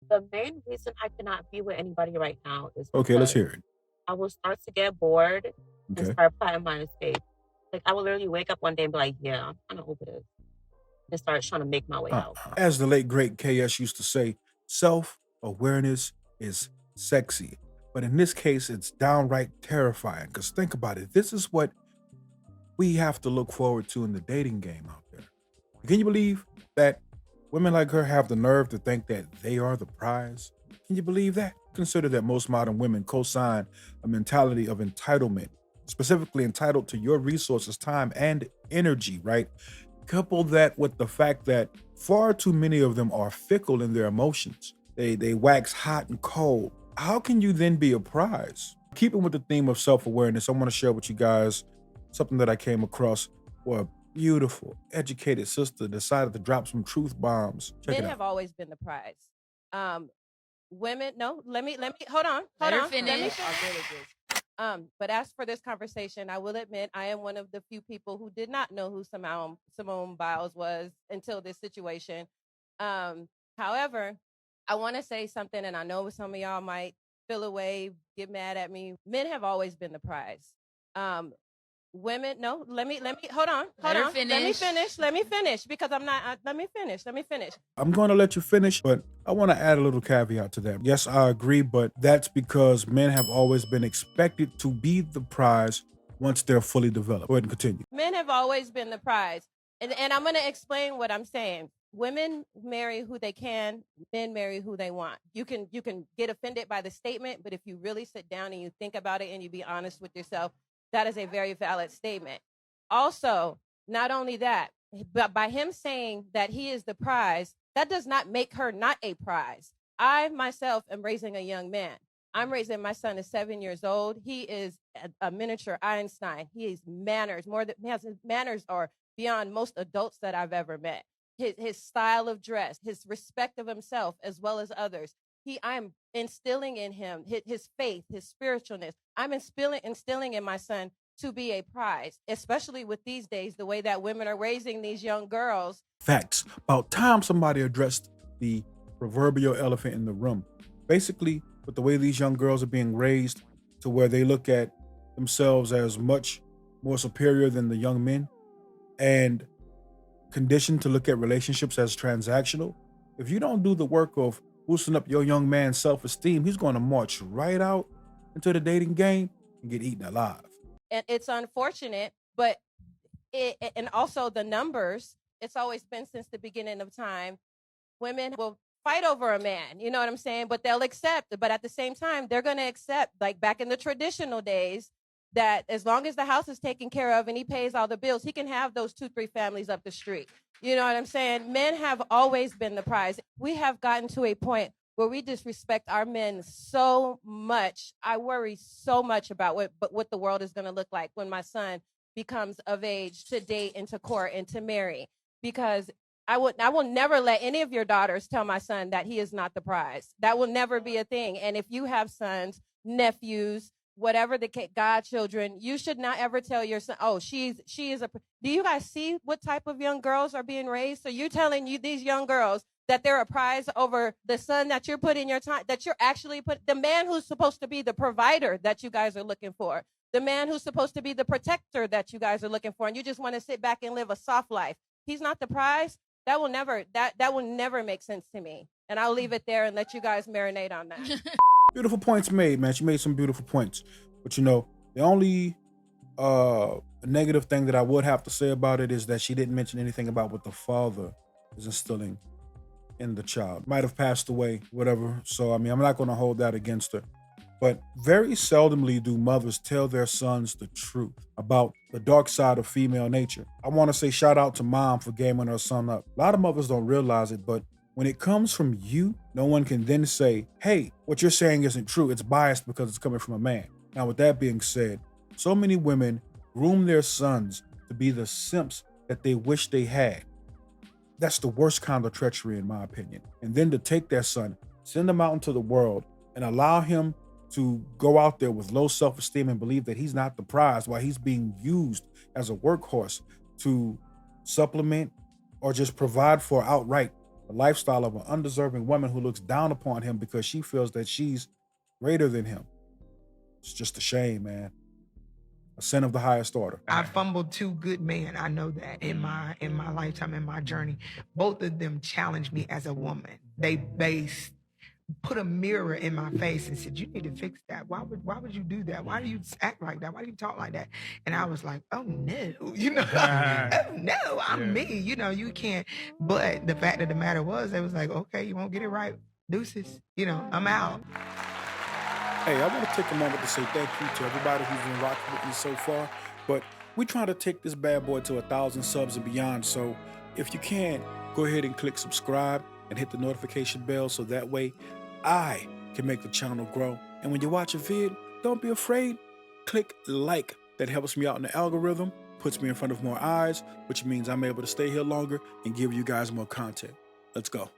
The main reason I cannot be with anybody right now is Okay, let's because hear it. I will start to get bored and Okay. start planning my escape. Like I will literally wake up one day and be like, "Yeah, I'm kind of over this," and start trying to make my way out. As the late great KS used to say, self-awareness is sexy. But in this case, it's downright terrifying. Because think about it. This is what we have to look forward to in the dating game out there. Can you believe that women like her have the nerve to think that they are the prize? Can you believe that? Consider that most modern women co-sign a mentality of entitlement, specifically entitled to your resources, time, and energy, right? Couple that with the fact that far too many of them are fickle in their emotions. They wax hot and cold. How can you then be a prize? Keeping with the theme of self-awareness, I want to share with you guys something that I came across where a beautiful, educated sister decided to drop some truth bombs. Check Men it have out. always been the prize. Women, no, let me, hold on, Let her Let me finish. But as for this conversation, I will admit I am one of the few people who did not know who Simone Biles was until this situation. However, I want to say something, and I know some of y'all might feel away, get mad at me. Men have always been the prize. Women, no, let me hold on. Let her Let me finish because I'm not. Let me finish. I'm going to let you finish, but I want to add a little caveat to that. Yes, I agree, but that's because men have always been expected to be the prize once they're fully developed. Go ahead and continue. Men have always been the prize. And I'm going to explain what I'm saying. Women marry who they can, men marry who they want. You can get offended by the statement, but if you really sit down and you think about it and you be honest with yourself, that is a very valid statement. Also, not only that, but by him saying that he is the prize, that does not make her not a prize. I myself am raising a young man. I'm raising my son is 7 years old. He is a miniature Einstein. He has manners his manners are beyond most adults that I've ever met. His style of dress, his respect of himself as well as others. I'm instilling in him his faith, his spiritualness. I'm instilling in my son to be a prize, especially with these days, the way that women are raising these young girls. Facts. About time somebody addressed the proverbial elephant in the room. Basically, with the way these young girls are being raised to where they look at themselves as much more superior than the young men and conditioned to look at relationships as transactional. If you don't do the work of boosting up your young man's self-esteem, he's going to march right out into the dating game and get eaten alive. And it's unfortunate, but and also the numbers, it's always been since the beginning of time. Women will fight over a man, you know what I'm saying? But they'll accept. But at the same time, they're going to accept, like back in the traditional days, that as long as the house is taken care of and he pays all the bills, he can have those 2-3 families up the street. You know what I'm saying? Men have always been the prize. We have gotten to a point where we disrespect our men so much. I worry so much about what the world is going to look like when my son becomes of age to date and to court and to marry, because I will never let any of your daughters tell my son that he is not the prize. That will never be a thing. And if you have sons, nephews, whatever the godchildren, you should not ever tell your son, oh, she is a. Do you guys see what type of young girls are being raised? So you're telling these young girls that they're a prize over the son that you're putting your time, that you're actually the man who's supposed to be the provider that you guys are looking for, the man who's supposed to be the protector that you guys are looking for, and you just want to sit back and live a soft life. He's not the prize. That will never make sense to me. And I'll leave it there and let you guys marinate on that. Beautiful points made, man. She made some beautiful points. But the only negative thing that I would have to say about it is that she didn't mention anything about what the father is instilling in the child. Might have passed away, whatever. So, I'm not going to hold that against her. But very seldomly do mothers tell their sons the truth about the dark side of female nature. I want to say shout out to mom for gaming her son up. A lot of mothers don't realize it, but when it comes from you, no one can then say, hey, what you're saying isn't true. It's biased because it's coming from a man. Now, with that being said, so many women groom their sons to be the simps that they wish they had. That's the worst kind of treachery, in my opinion. And then to take their son, send him out into the world, and allow him to go out there with low self-esteem and believe that he's not the prize while he's being used as a workhorse to supplement or just provide for outright the lifestyle of an undeserving woman who looks down upon him because she feels that she's greater than him. It's just a shame, man. A sin of the highest order. I fumbled 2 good men. I know that in my lifetime, in my journey. Both of them challenged me as a woman. They put a mirror in my face and said, "You need to fix that. Why would you do that? Why do you act like that? Why do you talk like that?" And I was like, "Oh no, oh no, I'm me. You can't." But the fact of the matter was, they was like, "Okay, you won't get it right. Deuces. I'm out." Hey, I want to take a moment to say thank you to everybody who's been rocking with me so far. But we're trying to take this bad boy to 1,000 subs and beyond. So if you can, go ahead and click subscribe and hit the notification bell so that way I can make the channel grow. And when you watch a vid, don't be afraid. Click like. That helps me out in the algorithm, puts me in front of more eyes, which means I'm able to stay here longer and give you guys more content. Let's go.